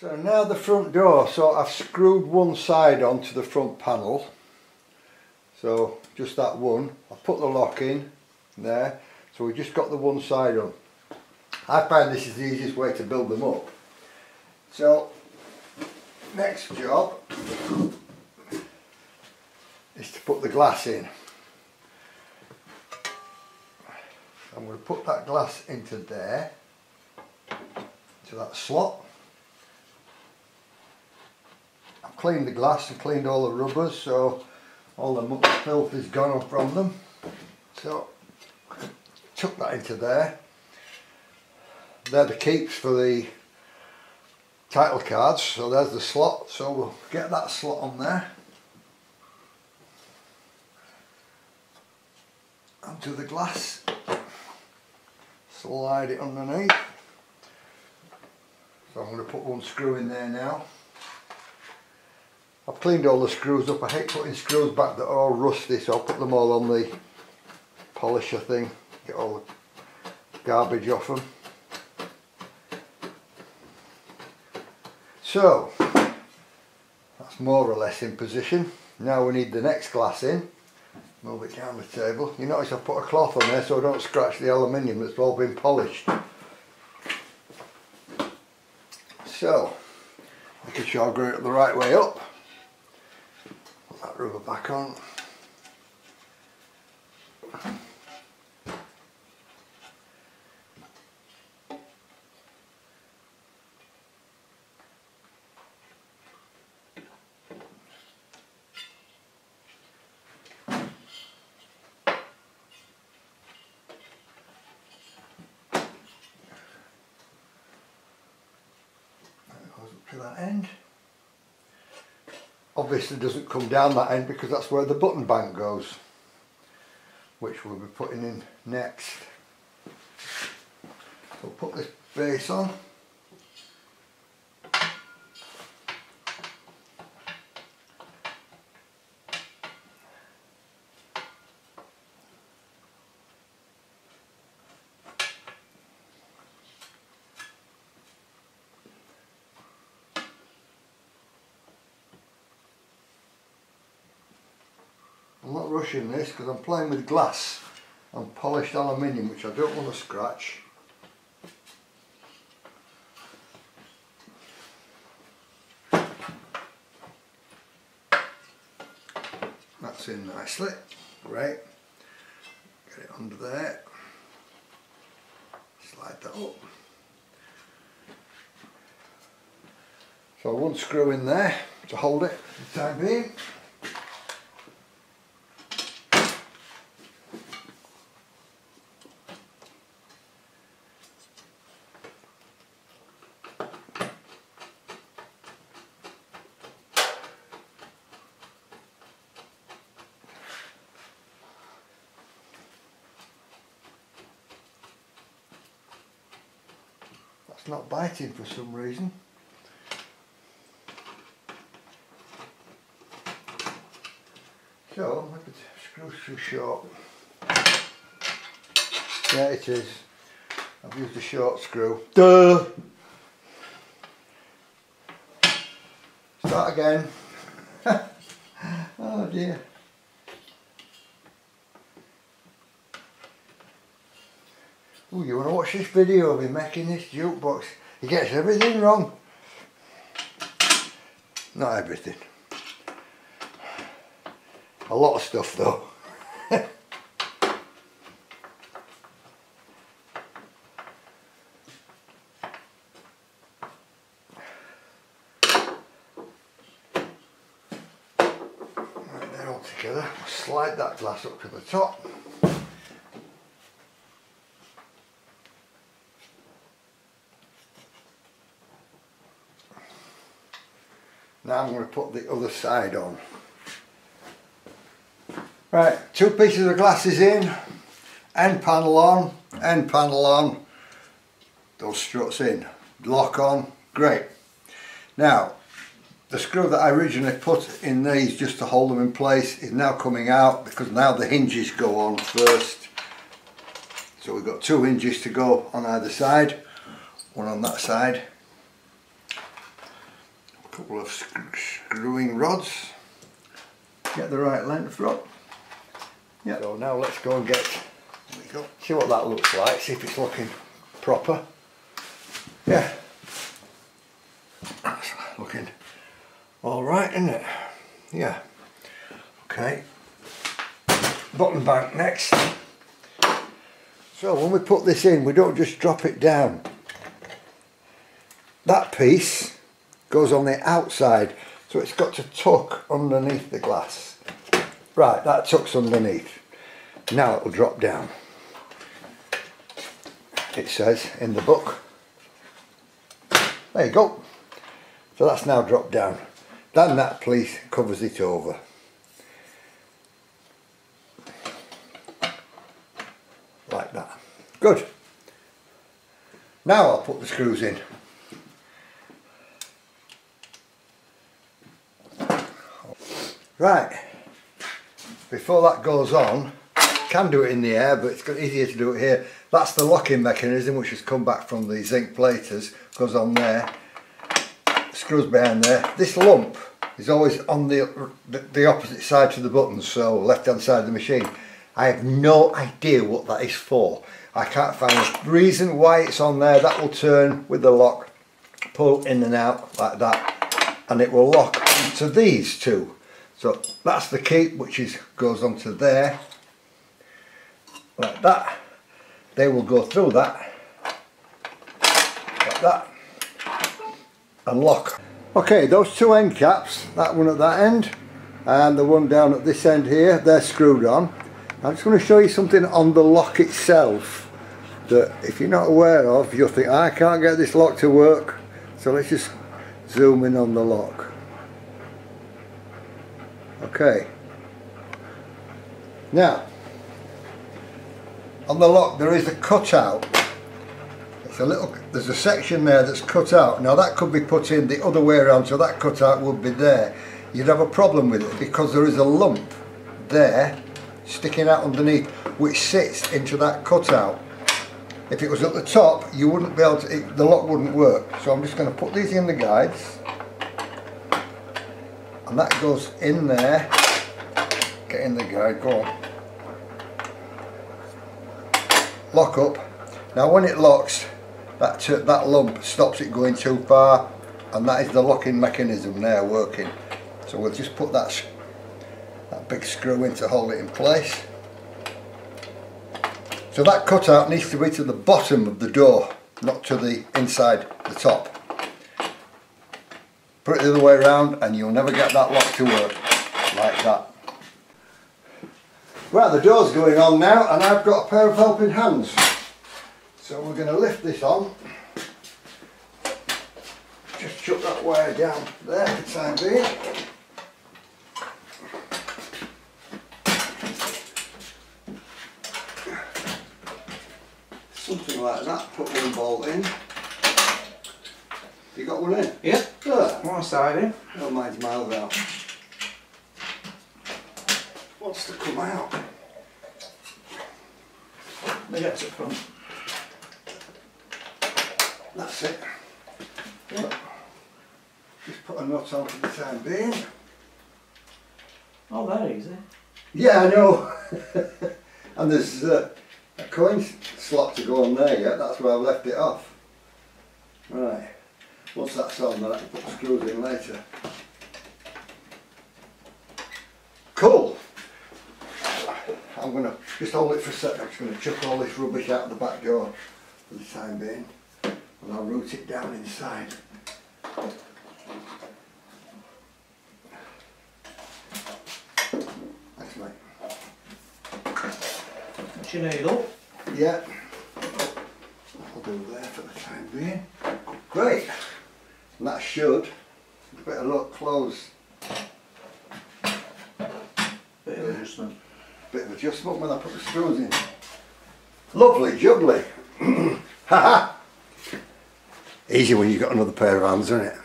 So now the front door, so I've screwed one side onto the front panel, so just that one. I've put the lock in there, so we've just got the one side on. I find this is the easiest way to build them up. So next job is to put the glass in. I'm going to put that glass into there, to that slot. I've cleaned the glass and cleaned all the rubbers, so all the muck and filth is gone off from them. So chuck that into there. They're the keeps for the title cards, so there's the slot, so we'll get that slot on there. Onto the glass. Slide it underneath. So I'm going to put one screw in there now. I've cleaned all the screws up. I hate putting screws back that are all rusty, so I'll put them all on the polisher thing, get all the garbage off them. So that's more or less in position. Now we need the next glass in. Move it down the table. You notice I've put a cloth on there so I don't scratch the aluminium that's all been polished. So, making sure I glue it the right way up. Put that rubber back on. To that end. Obviously doesn't come down that end because that's where the button bank goes, which we'll be putting in next. We'll put this base on. I'm not rushing this because I'm playing with glass and polished aluminium, which I don't want to scratch. That's in nicely, great. Get it under there, slide that up. So one screw in there to hold it for the time being. It's not biting for some reason. So maybe the screw's too short. Yeah, it is. I've used a short screw. Duh! Start again. Oh dear. Oh, you want to watch this video of me making this jukebox? He gets everything wrong. Not everything. A lot of stuff though. Right, they're all together. Slide that glass up to the top. Now I'm going to put the other side on. Right, two pieces of glasses in, end panel on, those struts in, lock on, great. Now, the screw that I originally put in these just to hold them in place is now coming out because now the hinges go on first. So we've got two hinges to go on either side, one on that side. couple of screwing rods. Get the right length up. Yeah. So now let's go and see what that looks like, see if it's looking proper. Yeah. That's looking alright, isn't it? Yeah. Okay. Bottom bank next. So when we put this in, we don't just drop it down. That piece goes on the outside, so it's got to tuck underneath the glass. Right, that tucks underneath. Now it will drop down. It says in the book. There you go. So that's now dropped down. Then that piece covers it over. Like that. Good. Now I'll put the screws in. Right. Before that goes on, can do it in the air, but it's easier to do it here. That's the locking mechanism which has come back from the zinc platers. Goes on there. Screws behind there. This lump is always on the opposite side to the buttons, so left hand side of the machine. I have no idea what that is for. I can't find a reason why it's on there. That will turn with the lock, pull in and out like that, and it will lock onto these two. So that's the key, which goes onto there like that. They will go through that like that and lock. Okay, those two end caps, that one at that end and the one down at this end here, they're screwed on. I'm just going to show you something on the lock itself that if you're not aware of, you'll think I can't get this lock to work. So let's just zoom in on the lock. Okay. Now, on the lock there is a cutout. There's a section there that's cut out. Now that could be put in the other way around, so that cutout would be there. You'd have a problem with it because there is a lump there sticking out underneath which sits into that cutout. If it was at the top, you wouldn't be able to, the lock wouldn't work. So I'm just going to put these in the guides, and that goes in there. Get in the guide, go on. Lock up. Now when it locks, that lump stops it going too far, and that is the locking mechanism there working. So we'll just put that big screw in to hold it in place. So that cutout needs to be to the bottom of the door, not to the inside, the top. Put it the other way around and you'll never get that lock to work like that. Right, the door's going on now and I've got a pair of helping hands. So we're going to lift this on. Just chuck that wire down there for the time being. Something like that, put one bolt in. You got one in? Yep. Yeah. One side in. Oh, mine's miles out. Wants to come out. They get to the front. That's it. Yep. Just put a nut on for the time being. Oh, that easy. Yeah, I know. And there's a coin slot to go on there yet. That's where I've left it off. Right. Once that's on, then I can put the screws in later. Cool. I'm going to just hold it for a sec. I'm just going to chuck all this rubbish out the back door for the time being, and I'll route it down inside. Thanks, mate. What's your needle? Yeah. I'll do there for the time being. Great. And that should, a bit of luck, close. Bit of adjustment. Bit of adjustment when I put the screws in. Lovely jubbly. Haha. Easy when you've got another pair of hands, isn't it?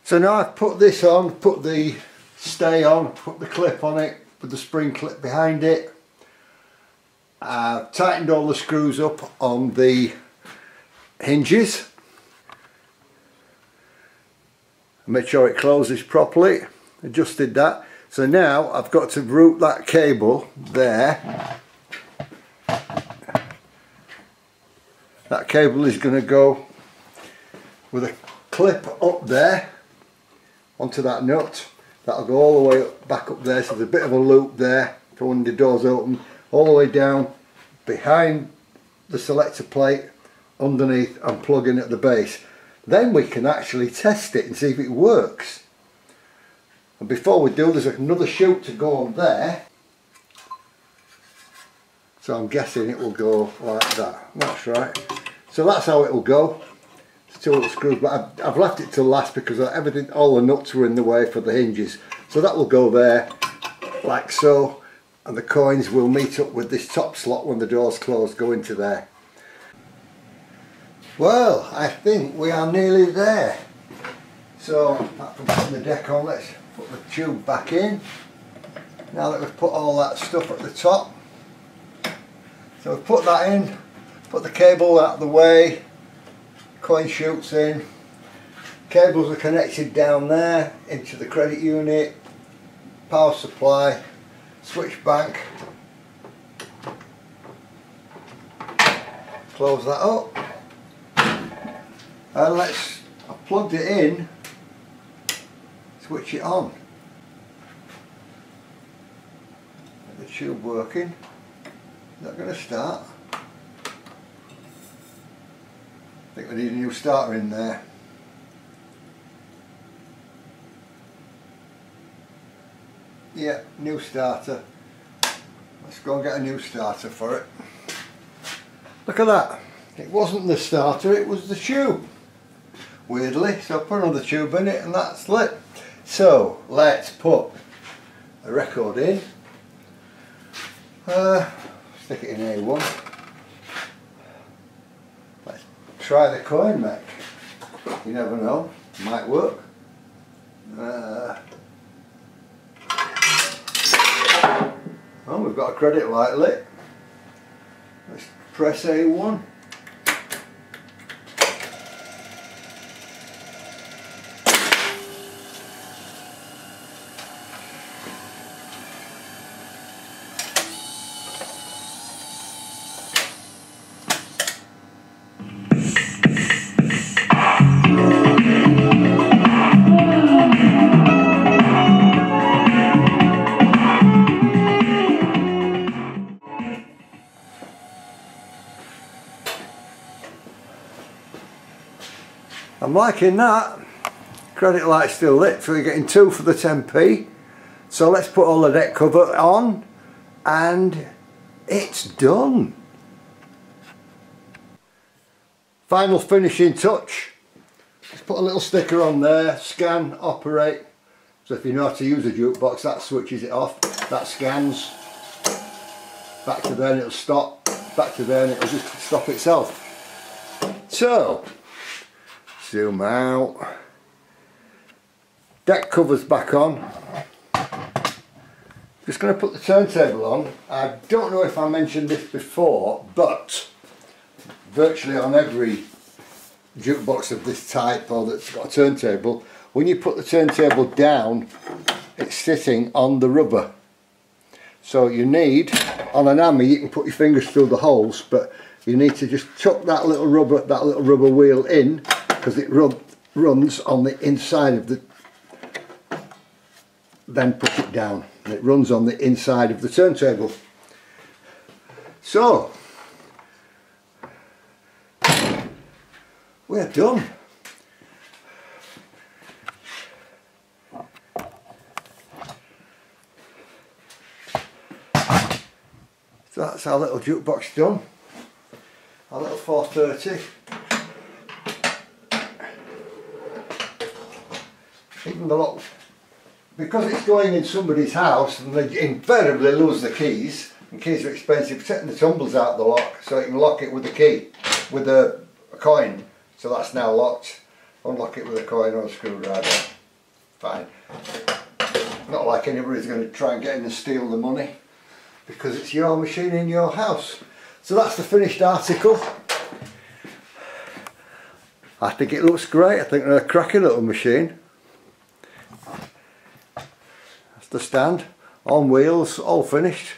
So now I've put this on, put the stay on, put the clip on it, with the spring clip behind it. I've tightened all the screws up on the hinges. Make sure it closes properly. Adjusted that. So now I've got to route that cable there. That cable is going to go with a clip up there onto that nut. That'll go all the way up, back up there, so there's a bit of a loop there for when the door's open, all the way down behind the selector plate, underneath, and plug in at the base. Then we can actually test it and see if it works. And before we do, there's another chute to go on there. So I'm guessing it will go like that. That's right. So that's how it will go. It's two little screws, but I've left it till last because everything, all the nuts were in the way for the hinges. So that will go there, like so, and the coins will meet up with this top slot when the door's closed, go into there. Well, I think we are nearly there. So, apart from putting the deck on, let's put the tube back in. Now that we've put all that stuff at the top. So we've put that in, put the cable out of the way, coin chutes in, cables are connected down there into the credit unit, power supply, switch bank. Close that up, and I've plugged it in, switch it on. Get the tube working. Is that going to start? I think we need a new starter in there. Yeah, new starter. Let's go and get a new starter for it. Look at that. It wasn't the starter, it was the tube. Weirdly, so I put another tube in it and that's lit. So let's put a record in. Stick it in A1. Let's try the coin mech. You never know, might work. Oh, we've got a credit light lit. Let's press A1. I'm liking that. Credit light's still lit, so you're getting 2 for the 10p. So let's put all the deck cover on and it's done. Final finishing touch. Just put a little sticker on there, scan, operate. So if you know how to use a jukebox, that switches it off. That scans. Back to there and it'll stop. Back to there and it'll just stop itself. So, zoom out. Deck covers back on. Just going to put the turntable on. I don't know if I mentioned this before, but virtually on every jukebox of this type or that's got a turntable, when you put the turntable down, it's sitting on the rubber. So you need, on an hammer you can put your fingers through the holes, but you need to just tuck that little rubber wheel in, because it runs on the inside of the, then put it down. It runs on the inside of the turntable. So we're done. So that's our little jukebox done. Our little 430. Even the lock, because it's going in somebody's house and they invariably lose the keys, and keys are expensive, taking the tumbles out of the lock so you can lock it with the key, with a coin. So that's now locked. Unlock it with a coin or a screwdriver. Fine. Not like anybody's going to try and get in and steal the money, because it's your machine in your house. So that's the finished article. I think it looks great. I think they're a cracking little machine. the stand on wheels, all finished.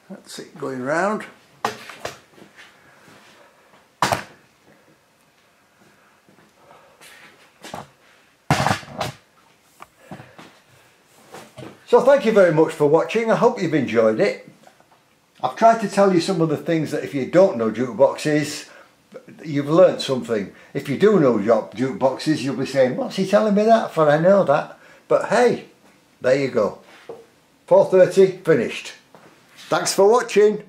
That's it going round. So thank you very much for watching. I hope you've enjoyed it. I've tried to tell you some of the things that if you don't know jukeboxes, you've learnt something. If you do know jukeboxes, you'll be saying, what's he telling me that for? I know that. But hey, there you go. 4:30 finished. Thanks for watching.